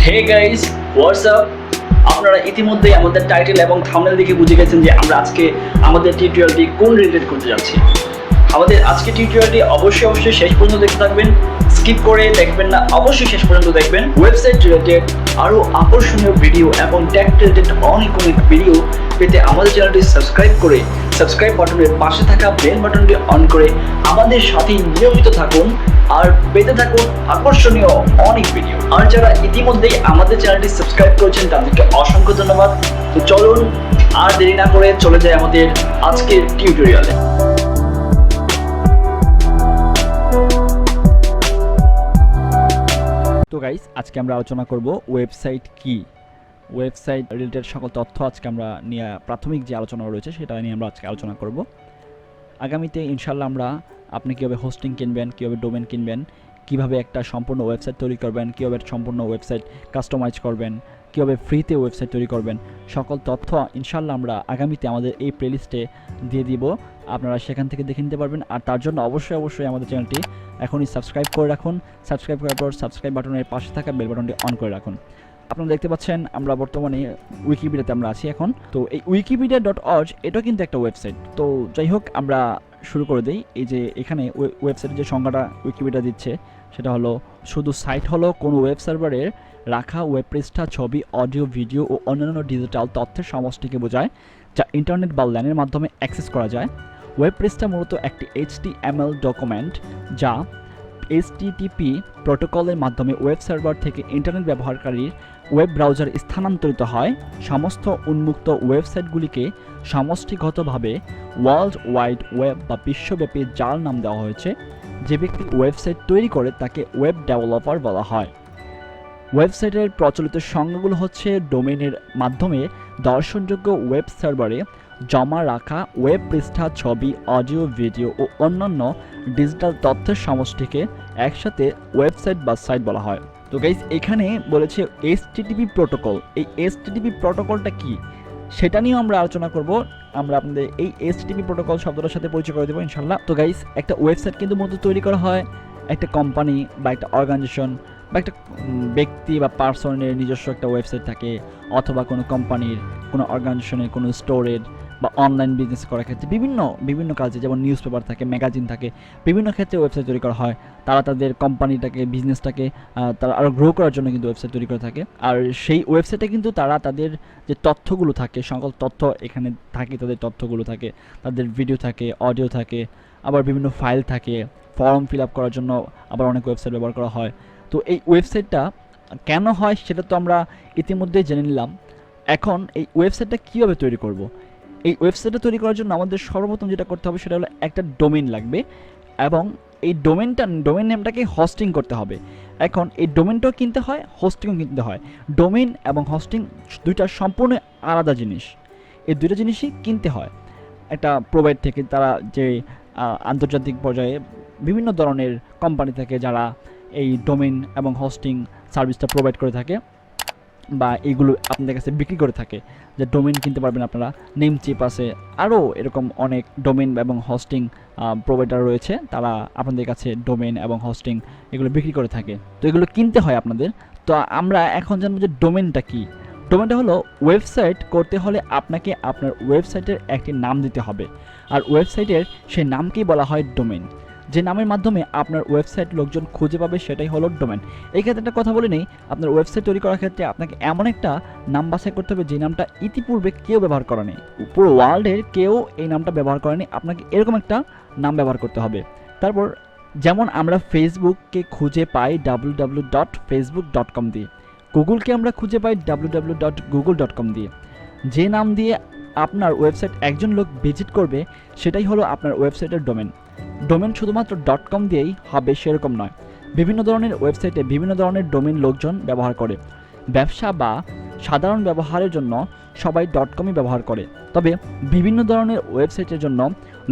Hey guys, what's up. আপনারা ইতিমধ্যেই আমাদের টাইটেল এবং থাম্বনেল দেখে বুঝে গেছেন যে আমরা আজকে আমাদের টিউটোরিয়ালটি কোন রিলেটেড করতে যাচ্ছি। আমাদের আজকে টিউটোরিয়ালটি অবশ্যই শেষ পর্যন্ত দেখতে থাকবেন, স্কিপ করে দেখবেন না, অবশ্যই শেষ পর্যন্ত দেখবেন। ওয়েবসাইট রিলেটেড আরও আকর্ষণীয় ভিডিও এবং ট্যাগ রিলেটেড অনেক ভিডিও পেতে আমাদের চ্যানেলটি সাবস্ক্রাইব বাটনের পাশে থাকা বেল বাটনটি অন করে আমাদের সাথেই নিয়মিত থাকুন আর পেতে থাকুন আকর্ষণীয় অনেক ভিডিও। আর যারা ইতিমধ্যেই আমাদের চ্যানেলটি সাবস্ক্রাইব করেছেন তাদেরকে অসংখ্য ধন্যবাদ। তো চলুন আর দেরি না করে চলে যাই আমাদের আজকের টিউটোরিয়ালে। তো গাইস, আজকে আমরা আলোচনা করব ওয়েবসাইট কি। ওয়েবসাইট রিলেটেড সকল তথ্য আজকে আমরা নিয়ে প্রাথমিক যে আলোচনা রয়েছে সেটা নিয়ে আমরা আজকে আলোচনা করব। আগামীতে ইনশাল্লাহ আমরা আপনি কীভাবে হোস্টিং কিনবেন, কীভাবে ডোমেন কিনবেন, কীভাবে একটা সম্পূর্ণ ওয়েবসাইট তৈরি করবেন, কীভাবে সম্পূর্ণ ওয়েবসাইট কাস্টমাইজ করবেন, কীভাবে ফ্রিতে ওয়েবসাইট তৈরি করবেন, সকল তথ্য ইনশাল্লাহ আমরা আগামীতে আমাদের এই প্লেলিস্টে দিয়ে দিব। আপনারা সেখান থেকে দেখে নিতে পারবেন। আর তার জন্য অবশ্যই আমাদের চ্যানেলটি এখনই সাবস্ক্রাইব করে রাখুন। সাবস্ক্রাইব করার পর সাবস্ক্রাইব বাটনের পাশে থাকা বেল বাটনটি অন করে রাখুন। আপনারা দেখতে পাচ্ছেন আমরা বর্তমানে উইকিপিডিয়াতে আমরা আছি এখন। তো এই wikipedia.org এটা কিন্তু একটা ওয়েবসাইট। তো যাই হোক, আমরা শুরু করে দিই। এই যে এখানে ওয়েবসাইটের যে সংজ্ঞাটা উইকিপিডিয়া দিচ্ছে সেটা হলো, শুধু সাইট হলো কোনো ওয়েব সার্ভারের রাখা ওয়েব পৃষ্ঠা, ছবি, অডিও, ভিডিও ও অন্যান্য ডিজিটাল তথ্যের সমষ্টিকে বোঝায় যা ইন্টারনেট বা ল্যানের মাধ্যমে অ্যাক্সেস করা যায়। ওয়েব পৃষ্ঠা মূলত একটি HTML ডকুমেন্ট যা HTTP প্রোটোকলের মাধ্যমে ওয়েব সার্ভার থেকে ইন্টারনেট ব্যবহারকারীর ওয়েব ব্রাউজার স্থানান্তরিত হয়। সমস্ত উন্মুক্ত ওয়েবসাইটগুলিকে সমষ্টিগতভাবে ওয়ার্ল্ড ওয়াইড ওয়েব বা বিশ্বব্যাপী জাল নাম দেওয়া হয়েছে। যে ব্যক্তি ওয়েবসাইট তৈরি করে তাকে ওয়েব ডেভেলপার বলা হয়। ওয়েবসাইটের প্রচলিত সংজ্ঞাগুলো হচ্ছে, ডোমেনের মাধ্যমে দর্শনযোগ্য ওয়েব সার্ভারে জমা রাখা ওয়েব পৃষ্ঠা, ছবি, অডিও, ভিডিও ও অন্যান্য ডিজিটাল তথ্যের সমষ্টিকে একসাথে ওয়েবসাইট বা সাইট বলা হয়। তো গাইস, এখানে বলেছে HTTP প্রোটোকল। এই HTTP প্রোটোকলটা কি সেটা নিয়েও আমরা আলোচনা করব। আমরা আপনাদের এই HTTP প্রোটোকল শব্দটার সাথে পরিচয় করে দেবো ইনশাল্লাহ। তো গাইস, একটা ওয়েবসাইট কিন্তু মূলত তৈরি করা হয় একটা কোম্পানি বা একটা অর্গানাইজেশন বা একটা ব্যক্তি বা পার্সনের নিজস্ব একটা ওয়েবসাইট থাকে, অথবা কোনো কোম্পানির, কোনো অর্গানাইজেশনের, কোনো স্টোরের বা অনলাইন বিজনেস করার ক্ষেত্রে বিভিন্ন কাজে, যেমন নিউজ পেপার থাকে, ম্যাগাজিন থাকে, বিভিন্ন ক্ষেত্রে ওয়েবসাইট তৈরি করা হয়। তারা তাদের কোম্পানিটাকে, বিজনেসটাকে তারা আরও গ্রো করার জন্য কিন্তু ওয়েবসাইট তৈরি করে থাকে। আর সেই ওয়েবসাইটে কিন্তু তারা তাদের যে তথ্যগুলো থাকে, সকল তথ্য এখানে থাকে, তাদের তথ্যগুলো থাকে, তাদের ভিডিও থাকে, অডিও থাকে, আবার বিভিন্ন ফাইল থাকে, ফর্ম ফিল আপ করার জন্য আবার অনেক ওয়েবসাইট ব্যবহার করা হয়। তো এই ওয়েবসাইটটা কেন হয় সেটা তো আমরা ইতিমধ্যেই জেনে নিলাম। এখন এই ওয়েবসাইটটা কীভাবে তৈরি করব। এই ওয়েবসাইটটা তৈরি করার জন্য আমাদের সর্বপ্রথম যেটা করতে হবে সেটা হলো একটা ডোমেইন লাগবে, এবং এই ডোমেইন নেমটাকে হোস্টিং করতে হবে। এখন এই ডোমেইনটাও কিনতে হয়, হোস্টিংও কিনতে হয়। ডোমেইন এবং হোস্টিং দুইটা সম্পূর্ণ আলাদা জিনিস। এই দুইটা জিনিসই কিনতে হয় একটা প্রোভাইড থেকে। তারা যে আন্তর্জাতিক পর্যায়ে বিভিন্ন ধরনের কোম্পানি থেকে যারা এই ডোমেইন এবং হোস্টিং সার্ভিসটা প্রোভাইড করে থাকে বা এইগুলো আপনাদের কাছে বিক্রি করে থাকে, যে ডোমেইন কিনতে পারবেন আপনারা, নেম চিপ আছে, আরও এরকম অনেক ডোমেইন এবং হোস্টিং প্রোভাইডার রয়েছে, তারা আপনাদের কাছে ডোমেইন এবং হোস্টিং এগুলো বিক্রি করে থাকে। তো এগুলো কিনতে হয় আপনাদের। তো আমরা এখন জানবো যে ডোমেইনটা কি। ডোমেইনটা হলো, ওয়েবসাইট করতে হলে আপনাকে আপনার ওয়েবসাইটের একটি নাম দিতে হবে, আর ওয়েবসাইটের সেই নামকেই বলা হয় ডোমেইন। যে নামের মাধ্যমে আপনার ওয়েবসাইট লোকজন খুঁজে পাবে সেটাই হলো ডোমেন। এই ক্ষেত্রে একটা কথা বলে নেই, আপনার ওয়েবসাইট তৈরি করার ক্ষেত্রে আপনাকে এমন একটা নাম বাছাই করতে হবে যে নামটা ইতিপূর্বে কেউ ব্যবহার করেনি, পুরো ওয়ার্ল্ডের কেউ এই নামটা ব্যবহার করেনি। আপনাকে এরকম একটা নাম ব্যবহার করতে হবে। তারপর যেমন আমরা ফেসবুককে খুঁজে পাই www.facebook.com দিয়ে, গুগলকে আমরা খুঁজে পাই www.google.com দিয়ে। যে নাম দিয়ে আপনার ওয়েবসাইট একজন লোক ভিজিট করবে সেটাই হলো আপনার ওয়েবসাইটের ডোমেন। ডোমেন শুধুমাত্র .com দিয়েই হবে সেরকম নয়। বিভিন্ন ধরনের ওয়েবসাইটে বিভিন্ন ধরনের ডোমেন লোকজন ব্যবহার করে। ব্যবসা বা সাধারণ ব্যবহারের জন্য সবাই .comই ব্যবহার করে, তবে বিভিন্ন ধরনের ওয়েবসাইটের জন্য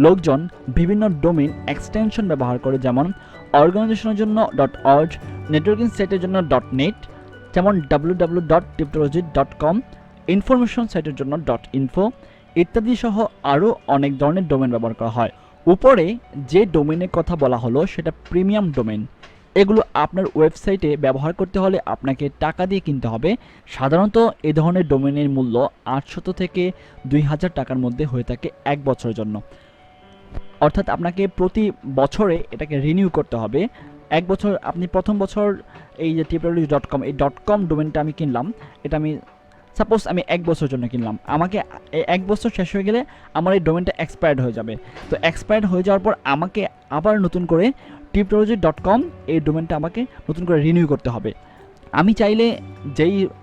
লোকজন বিভিন্ন ডোমেন এক্সটেনশন ব্যবহার করে, যেমন অর্গানাইজেশনের জন্য .org, নেটওয়ার্কিং সাইটের জন্য .net, যেমন www.TubeTology.com, ইনফরমেশন সাইটের জন্য .info ইত্যাদি সহ আরও অনেক ধরনের ডোমেন ব্যবহার করা হয়। উপরে যে ডোমেনের কথা বলা হলো সেটা প্রিমিয়াম ডোমেন। এগুলো আপনার ওয়েবসাইটে ব্যবহার করতে হলে আপনাকে টাকা দিয়ে কিনতে হবে। সাধারণত এই ধরনের ডোমেনের মূল্য 800 থেকে 2000 টাকার মধ্যে হয়ে থাকে 1 বছরের জন্য। অর্থাৎ আপনাকে প্রতি বছরে এটাকে রিনিউ করতে হবে। 1 বছর আপনি প্রথম বছর এই যে TubeTology.com এই .com ডোমেনটা আমি কিনলাম, এটা আমি সাপোজ আমি 1 বছরের জন্য কিনলাম, আমাকে 1 বছর শেষ হয়ে গেলে আমার এই ডোমেনটা এক্সপায়ার্ড হয়ে যাবে। তো এক্সপায়ার্ড হয়ে যাওয়ার পর আমাকে আবার নতুন করে TubeTology.com এই ডোমেনটা আমাকে নতুন করে রিনিউ করতে হবে। আমি চাইলে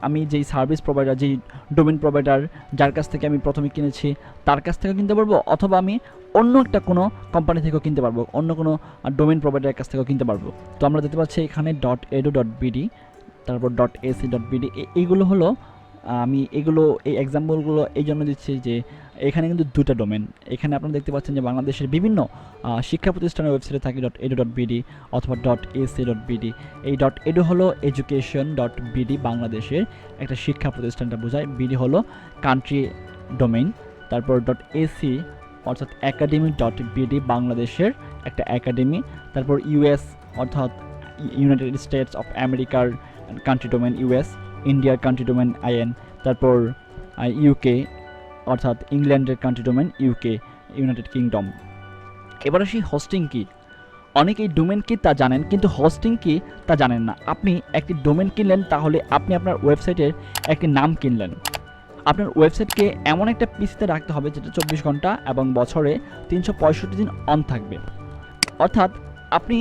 আমি যেই সার্ভিস প্রোভাইডার, যেই ডোমেন প্রোভাইডার যার কাছ থেকে আমি প্রথমে কিনেছি তার কাছ থেকেও কিনতে পারবো, অথবা আমি অন্য একটা কোনো কোম্পানি থেকেও কিনতে পারবো, অন্য কোনো ডোমেন প্রোভাইডারের কাছ থেকেও কিনতে পারবো। তো আমরা দেখতে পাচ্ছি এখানে .edu.bd, তারপর .ac.bd, এইগুলো হলো আমি এই এক্সাম্পলগুলো এই জন্য দিচ্ছি যে এখানে কিন্তু দুটো ডোমেন। এখানে আপনারা দেখতে পাচ্ছেন যে বাংলাদেশের বিভিন্ন শিক্ষা প্রতিষ্ঠানের ওয়েবসাইটে থাকে .edu.bd অথবা .ac.bd। এই .edu হলো education.bd, বাংলাদেশের একটা শিক্ষা প্রতিষ্ঠানটা বোঝায়, বিডি হলো কান্ট্রি ডোমেইন, তারপর .ac অর্থাৎ academy.bd, বাংলাদেশের একটা একাডেমি, তারপর ইউএস অর্থাৎ ইউনাইটেড স্টেটস অফ আমেরিকার কান্ট্রি ডোমেন ইউএস, ইন্ডিয়ার কান্ট্রি ডোমেন আইএন, তারপর ইউকে অর্থাৎ ইংল্যান্ডের country domain UK, United kingdom. এবার আসি হোস্টিং কি। অনেকেই ডোমেন কি তা জানেন, কিন্তু হোস্টিং কি তা জানেন না। আপনি একটি ডোমেন কিনলেন, তাহলে আপনি আপনার ওয়েবসাইটের একটি নাম কিনলেন। আপনার ওয়েবসাইটকে এমন একটা পিসিতে রাখতে হবে যেটা 24 ঘন্টা এবং বছরে 365 দিন অন থাকবে। অর্থাৎ আপনি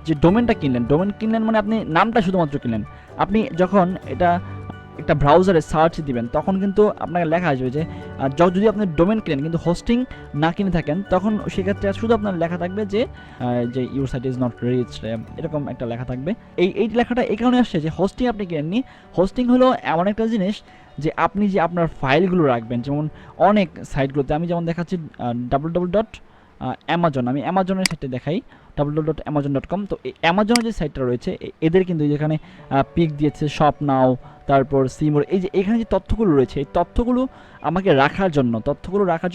যে ডোমেনটা কিনলেন মানে আপনি নামটা শুধুমাত্র কিনলেন। আপনি যখন এটা একটা ব্রাউজারে সার্চ দিবেন তখন কিন্তু আপনাকে লেখা আসবে যে যদি আপনি ডোমেন কিনেন কিন্তু হোস্টিং না কিনে থাকেন, তখন সেক্ষেত্রে শুধু আপনার লেখা থাকবে যে your site is not reach, এরকম একটা লেখা থাকবে। এই লেখাটা এই কারণে আসছে যে হোস্টিং আপনি কিনেননি। হোস্টিং হলো এমন একটা জিনিস যে আপনি যে আপনার ফাইলগুলো রাখবেন, যেমন অনেক সাইটগুলোতে আমি যেমন দেখাচ্ছি অ্যামাজন, আমি অ্যামাজনের সাইটে দেখাই www.amazon.com। তো এই অ্যামাজনের যে সাইটটা রয়েছে এদের কিন্তু যেখানে পিক দিয়েছে শপ নাও, তারপর সিমোর, এই যে এখানে যে তথ্যগুলো রয়েছে এই তথ্যগুলো আমাকে রাখার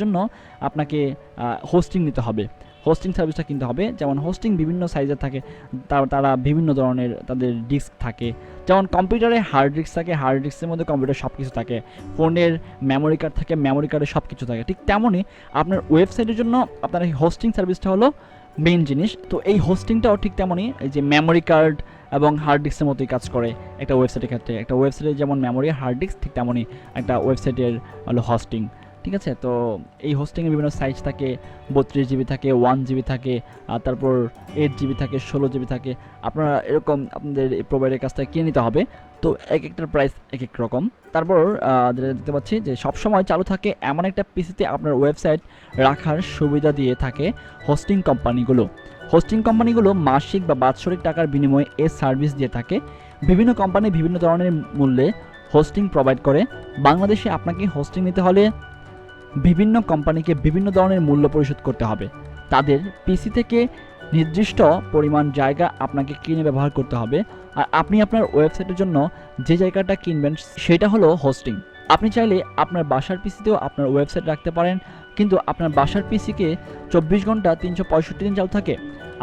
জন্য আপনাকে হোস্টিং নিতে হবে, হোস্টিং সার্ভিসটা কিনতে হবে। যেমন হোস্টিং বিভিন্ন সাইজের থাকে, তারা বিভিন্ন ধরনের তাদের ডিস্ক থাকে, যেমন কম্পিউটারে হার্ড ডিস্ক থাকে, হার্ড ডিস্কের মধ্যে কম্পিউটার সব কিছু থাকে, ফোনের মেমোরি কার্ড থাকে, মেমোরি কার্ডে সব কিছু থাকে। ঠিক তেমনই আপনার ওয়েবসাইটের জন্য আপনার এই হোস্টিং সার্ভিসটা হলো মেইন জিনিস। তো এই হোস্টিংটাও ঠিক তেমনই, এই যে মেমোরি কার্ড এবং হার্ড ডিস্কের মতোই কাজ করে একটা ওয়েবসাইটের ক্ষেত্রে। একটা ওয়েবসাইটে যেমন মেমোরি হার্ড ডিস্ক, ঠিক তেমনই একটা ওয়েবসাইটের হলো হোস্টিং। ঠিক আছে, তো এই হোস্টিংয়ের বিভিন্ন সাইজ থাকে, 32 জিবি থাকে, 1 জিবি থাকে, আর তারপর 8 জিবি থাকে, 16 জিবি থাকে। আপনারা এরকম আপনাদের এই প্রোভাইডারের কাছ থেকে কিনে নিতে হবে। তো এক একটার প্রাইস এক এক রকম। তারপর দেখতে পাচ্ছি যে সবসময় চালু থাকে এমন একটা পিসিতে আপনার ওয়েবসাইট রাখার সুবিধা দিয়ে থাকে হোস্টিং কোম্পানিগুলো। হোস্টিং কোম্পানিগুলো মাসিক বা বাৎসরিক টাকার বিনিময়ে এই সার্ভিস দিয়ে থাকে। বিভিন্ন কোম্পানি বিভিন্ন ধরনের মূল্যে হোস্টিং প্রোভাইড করে। বাংলাদেশে আপনাকে হোস্টিং নিতে হলে বিভিন্ন কোম্পানিকে বিভিন্ন ধরনের মূল্য পরিশোধ করতে হবে। তাদের পিসি থেকে নির্দিষ্ট পরিমাণ জায়গা আপনাকে কিনে ব্যবহার করতে হবে। আর আপনি আপনার ওয়েবসাইটের জন্য যে জায়গাটা কিনবেন সেটা হলো হোস্টিং। আপনি চাইলে আপনার বাসার পিসিতেও আপনার ওয়েবসাইট রাখতে পারেন, কিন্তু আপনার বাসার পিসিকে 24 ঘন্টা 365 দিন চালু থাকে।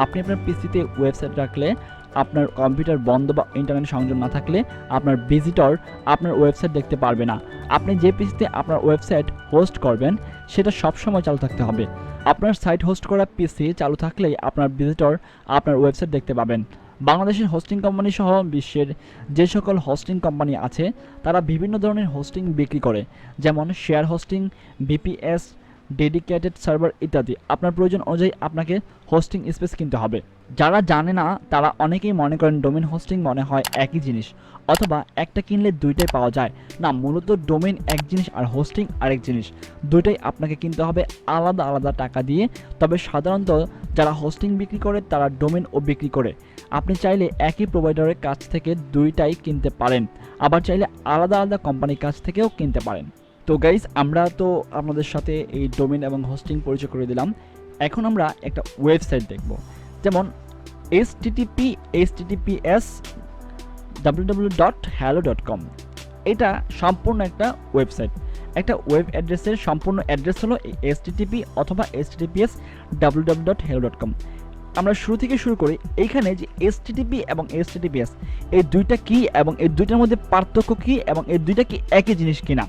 আপনি আপনার পিসিতে ওয়েবসাইট রাখলে আপনার কম্পিউটার বন্ধ বা ইন্টারনেট সংযোগ না থাকলে আপনার ভিজিটর আপনার ওয়েবসাইট দেখতে পারবে না। আপনি যে পিসিতে আপনার ওয়েবসাইট হোস্ট করবেন সেটা সবসময় চালু থাকতে হবে। আপনার সাইট হোস্ট করা পিসি চালু থাকলেই আপনার ভিজিটর আপনার ওয়েবসাইট দেখতে পাবেন। বাংলাদেশের হোস্টিং কোম্পানি সহ বিশ্বের যে সকল হোস্টিং কোম্পানি আছে তারা বিভিন্ন ধরনের হোস্টিং বিক্রি করে, যেমন share hosting, BPS, dedicated server ইত্যাদি। আপনার প্রয়োজন অনুযায়ী আপনাকে হোস্টিং স্পেস কিনতে হবে। যারা জানে না তারা অনেকেই মনে করেন ডোমেন হোস্টিং মনে হয় একই জিনিস, অথবা একটা কিনলে দুইটাই পাওয়া যায়। না, মূলত ডোমেন এক জিনিস আর হোস্টিং আরেক জিনিস। দুইটাই আপনাকে কিনতে হবে আলাদা আলাদা টাকা দিয়ে। তবে সাধারণত যারা হোস্টিং বিক্রি করে তারা ডোমেনও বিক্রি করে। আপনি চাইলে একই প্রোভাইডারের কাছ থেকে দুইটাই কিনতে পারেন, আবার চাইলে আলাদা আলাদা কোম্পানির কাছ থেকেও কিনতে পারেন। তো গাইজ, আমরা তো আপনাদের সাথে এই ডোমেন এবং হোস্টিং পরিচয় করে দিলাম। এখন আমরা একটা ওয়েবসাইট দেখব, যেমন https www.hello.com। এটা সম্পূর্ণ একটা ওয়েবসাইট। একটা ওয়েব অ্যাড্রেসের সম্পূর্ণ অ্যাড্রেস হলো http অথবা https www.hello.com। আমরা শুরু থেকে শুরু করি। এইখানে যে এইচটিটিপি এবং এইচটিটিপিএস এই দুইটা কি এবং এই দুইটার মধ্যে পার্থক্য কি এবং এই দুইটা কি একই জিনিস কিনা।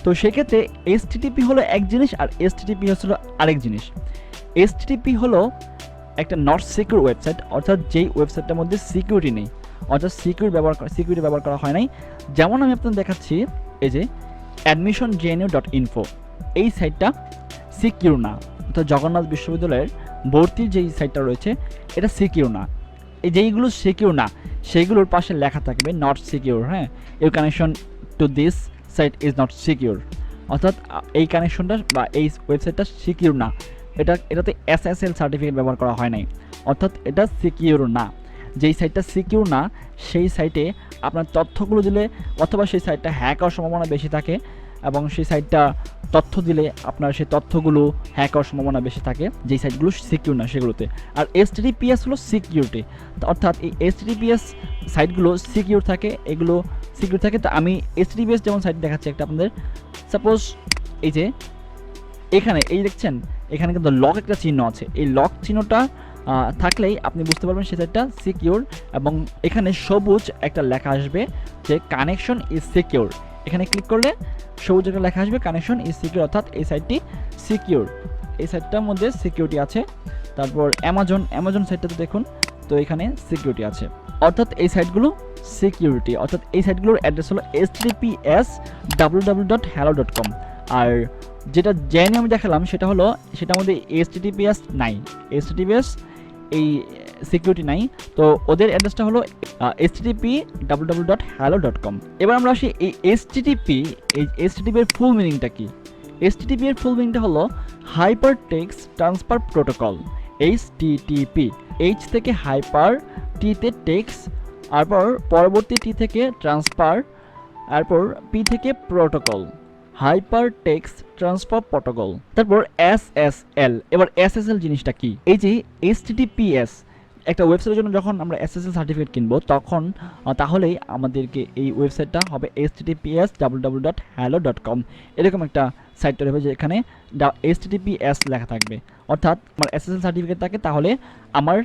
তো সেক্ষেত্রে এইচটিটিপি হলো এক জিনিস আর এইচটিটিপিএস হলো আরেক জিনিস। এইচটিটিপি হলো একটা নট সিকিউর ওয়েবসাইট, অর্থাৎ যেই ওয়েবসাইটটার মধ্যে সিকিউরিটি নেই, অর্থাৎ সিকিউরিটি ব্যবহার করা হয় নাই। যেমন আমি আপনাদের দেখাচ্ছি, এই যে admissionjnu.info এই সাইটটা সিকিউর না, অর্থাৎ জগন্নাথ বিশ্ববিদ্যালয়ের ভর্তির যেই সাইটটা রয়েছে এটা সিকিউর না। এই যেইগুলো সিকিউর না সেইগুলোর পাশে লেখা থাকবে নট সিকিউর, হ্যাঁ, your connection to this site is not secure, অর্থাৎ এই কানেকশনটা বা এই ওয়েবসাইটটা সিকিউর না, এটাতে SSL সার্টিফিকেট ব্যবহার করা হয় নাই, অর্থাৎ এটা সিকিউর না। যেই সাইটটা সিকিউর না সেই সাইটে আপনার তথ্যগুলো দিলে অথবা সেই সাইটটা হ্যাক হওয়ার সম্ভাবনা বেশি থাকে এবং সেই সাইটটা তথ্য দিলে আপনার সেই তথ্যগুলো হ্যাক হওয়ার সম্ভাবনা বেশি থাকে যেই সাইটগুলো সিকিউর না সেগুলোতে। আর এইচটিটিপিএস হলো সিকিউরিটি, অর্থাৎ এই এইচটিটিপিএস সাইটগুলো সিকিউর থাকে, এগুলো সিকিউর থাকে। তো আমি এইচটিটিপিএস যেমন সাইট দেখাচ্ছি একটা আপনাদের, সাপোজ এই যে এখানে এই দেখছেন এখানে কিন্তু লক একটা চিহ্ন আছে, এই লক চিহ্নটা থাকলেই আপনি বুঝতে পারবেন সেই সাইটটা সিকিউর। এবং এখানে সবুজ একটা লেখা আসবে যে কানেকশন ইজ সিকিউর, এখানে ক্লিক করলে সবুজ একটা লেখা আসবে কানেকশন ইজ সিকিউর, অর্থাৎ এই সাইটটি সিকিউর, এই সাইটটার মধ্যে সিকিউরিটি আছে। তারপর অ্যামাজন সাইটটাতে দেখুন, তো এখানে সিকিউরিটি আছে, অর্থাৎ এই সাইটগুলো সিকিউরিটি, অর্থাৎ এই সাইটগুলোর অ্যাড্রেস হলো https://www.hello.com। আর যেটা জেনে আমি দেখালাম সেটার মধ্যে এইচটিটিপিএস নাই, এইচটিটিপিএস এই সিকিউরিটি নাই, তো ওদের অ্যাড্রেসটা হলো http://www.hello.com। এবার আমরা আসি এই এইচটিটিপি এর ফুল মিনিংটা কি। এইচটিটিপি এর ফুল মিনিংটা হলো hyper text transfer protocol. HTTP, H থেকে হাইপার, টি তে টেক্সট, তারপর পরবর্তী টি থেকে ট্রান্সফার, তারপর পি থেকে protocol, hyper text transfer protocol. তারপর SSL। এবার SSL জিনিসটা কি? এই যে HTTPS একটা ওয়েবসাইটের জন্য যখন আমরা SSL সার্টিফিকেট কিনবো তখন তাহলেই আমাদেরকে এই ওয়েবসাইটটা হবে https://www.hello.com এরকম একটা সাইট তৈরি হবে যেখানে HTTPS লেখা থাকবে। অর্থাৎ আমার SSL সার্টিফিকেট থাকে তাহলে আমার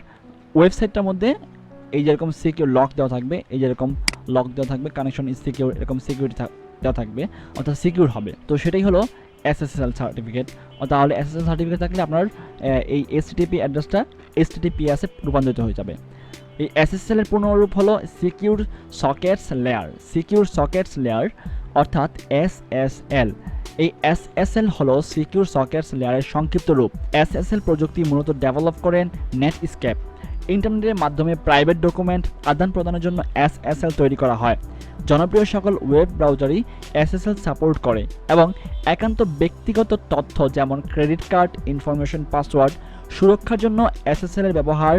ওয়েবসাইটটার মধ্যে এই যেরকম সিকিউর লক দেওয়া থাকবে, এই যেরকম লক দেওয়া থাকবে, কানেকশন ইজ সিকিউর, এরকম সিকিউরিটি দেওয়া থাকবে, অর্থাৎ সিকিউর হবে। তো সেটাই হলো SSL সার্টিফিকেট। তাহলে SSL সার্টিফিকেট থাকলে আপনার এই HTTP অ্যাড্রেসটা HTTPS এ রূপান্তরিত হয়ে যাবে। এই SSL এর পূর্ণরূপ হলো সিকিউর সকেটস লেয়ার, সিকিউর সকেটস লেয়ার অর্থাৎ SSL। এই SSL হলো সিকিউর সকেটস লেয়ারের সংক্ষিপ্ত রূপ। SSL প্রযুক্তি মূলত ডেভেলপ করেন নেটস্কেপ। ইন্টারনেটের মাধ্যমে প্রাইভেট ডকুমেন্ট আদান প্রদানের জন্য SSL তৈরি করা হয়। জনপ্রিয় সকল ওয়েব ব্রাউজারই SSL সাপোর্ট করে এবং একান্ত ব্যক্তিগত তথ্য যেমন ক্রেডিট কার্ড ইনফরমেশন, পাসওয়ার্ড সুরক্ষার জন্য SSL এর ব্যবহার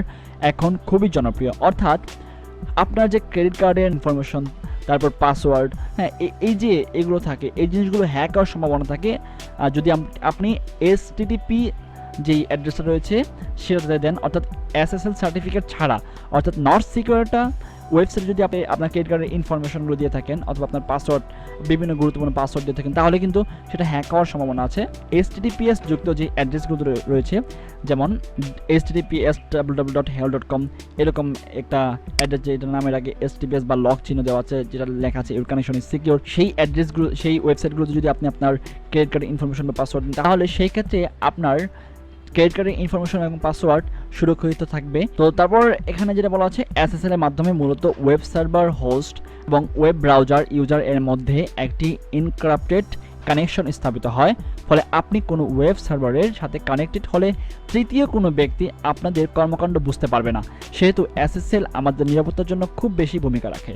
এখন খুবই জনপ্রিয়। অর্থাৎ আপনার যে ক্রেডিট কার্ডের ইনফরমেশন, তারপর পাসওয়ার্ড, হ্যাঁ, এই যে এগুলো থাকে, এই জিনিসগুলো হ্যাক হওয়ার সম্ভাবনা থাকে যদি আপনি HTTP যেই অ্যাড্রেসটা রয়েছে সেটাতে দেন, অর্থাৎ SSL সার্টিফিকেট ছাড়া, অর্থাৎ নট সিকিউরটা ওয়েবসাইটে যদি আপনি আপনার ক্রেডিট কার্ডের ইনফরমেশনগুলো দিয়ে থাকেন অথবা আপনার পাসওয়ার্ড, বিভিন্ন গুরুত্বপূর্ণ পাসওয়ার্ড দিয়ে থাকেন, তাহলে কিন্তু সেটা হ্যাক হওয়ার সম্ভাবনা আছে। HTTPS যুক্ত যে অ্যাড্রেসগুলো রয়েছে যেমন https://www.hello.com এরকম একটা অ্যাড্রেস যেটার নামের আগে HTTPS বা লক চিহ্ন দেওয়া আছে, যেটা লেখা আছে ইউর কানেকশন ইজ সিকিউর, সেই অ্যাড্রেসগুলো, সেই ওয়েবসাইটগুলোতে যদি আপনি আপনার ক্রেডিট কার্ডের ইনফরমেশন বা পাসওয়ার্ড দেন তাহলে সেই ক্ষেত্রে আপনার ক্রেডিট কার্ডের ইনফরমেশন এবং পাসওয়ার্ড সুরক্ষিত থাকবে। তো তারপর এখানে যেটা বলা আছে SSL এর মাধ্যমে মূলত ওয়েব সার্ভার হোস্ট এবং ওয়েব ব্রাউজার ইউজার এর মধ্যে একটি এনক্রিপ্টেড কানেকশন স্থাপিত হয়, ফলে আপনি কোনো ওয়েব সার্ভারের সাথে কানেক্টেড হলে তৃতীয় কোনো ব্যক্তি আপনাদের কর্মকাণ্ড বুঝতে পারবে না। সেহেতু SSL আমাদের নিরাপত্তার জন্য খুব বেশি ভূমিকা রাখে।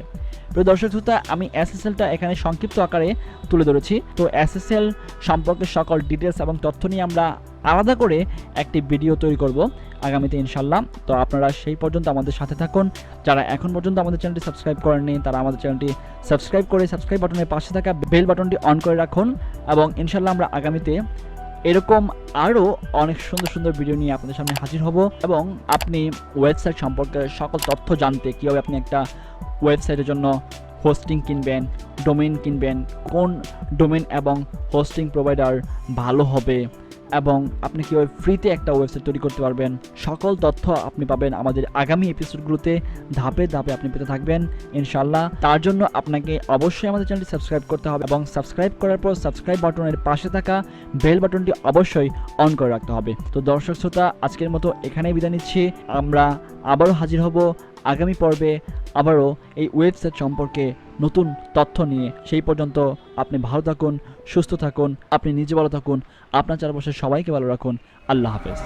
প্রিয় দর্শক শ্রোতা, আমি SSLটা এখানে সংক্ষিপ্ত আকারে তুলে ধরেছি। তো SSL সম্পর্কে সকল ডিটেলস এবং তথ্য নিয়ে আমরা আলাদা করে একটি ভিডিও তৈরি করব আগামীতে ইনশাল্লাহ। তো আপনারা সেই পর্যন্ত আমাদের সাথে থাকুন। যারা এখন পর্যন্ত আমাদের চ্যানেলটি সাবস্ক্রাইব করেননি তারা আমাদের চ্যানেলটি সাবস্ক্রাইব করে সাবস্ক্রাইব বাটনের পাশে থাকা বেল বাটনটি অন করে রাখুন এবং ইনশাল্লাহ আমরা আগামীতে এরকম আরও অনেক সুন্দর সুন্দর ভিডিও নিয়ে আপনাদের সামনে হাজির হব। এবং আপনি ওয়েবসাইট সম্পর্কে সকল তথ্য জানতে, কীভাবে আপনি একটা ওয়েবসাইটের জন্য হোস্টিং কিনবেন, ডোমেইন কিনবেন, কোন ডোমেইন এবং হোস্টিং প্রোভাইডার ভালো হবে, এবং আপনি কীভাবে ফ্রিতে একটা ওয়েবসাইট তৈরি করতে পারবেন, সকল তথ্য আপনি পাবেন আমাদের আগামী এপিসোডগুলোতে। ধাপে ধাপে আপনি পেতে থাকবেন ইনশাল্লাহ। তার জন্য আপনাকে অবশ্যই আমাদের চ্যানেলটি সাবস্ক্রাইব করতে হবে, এবং সাবস্ক্রাইব করার পর সাবস্ক্রাইব বাটনের পাশে থাকা বেল বাটনটি অবশ্যই অন করে রাখতে হবে। তো দর্শক শ্রোতা, আজকের মতো এখানেই বিদায় নিচ্ছি। আমরা আবারও হাজির হব আগামী পর্বে, আবারও এই ওয়েবসাইট সম্পর্কে নতুন তথ্য নিয়ে। সেই পর্যন্ত আপনি ভালো থাকুন, সুস্থ থাকুন, আপনি নিজে ভালো থাকুন, আপনার চারপাশে সবাইকে ভালো রাখুন। আল্লাহ হাফেজ।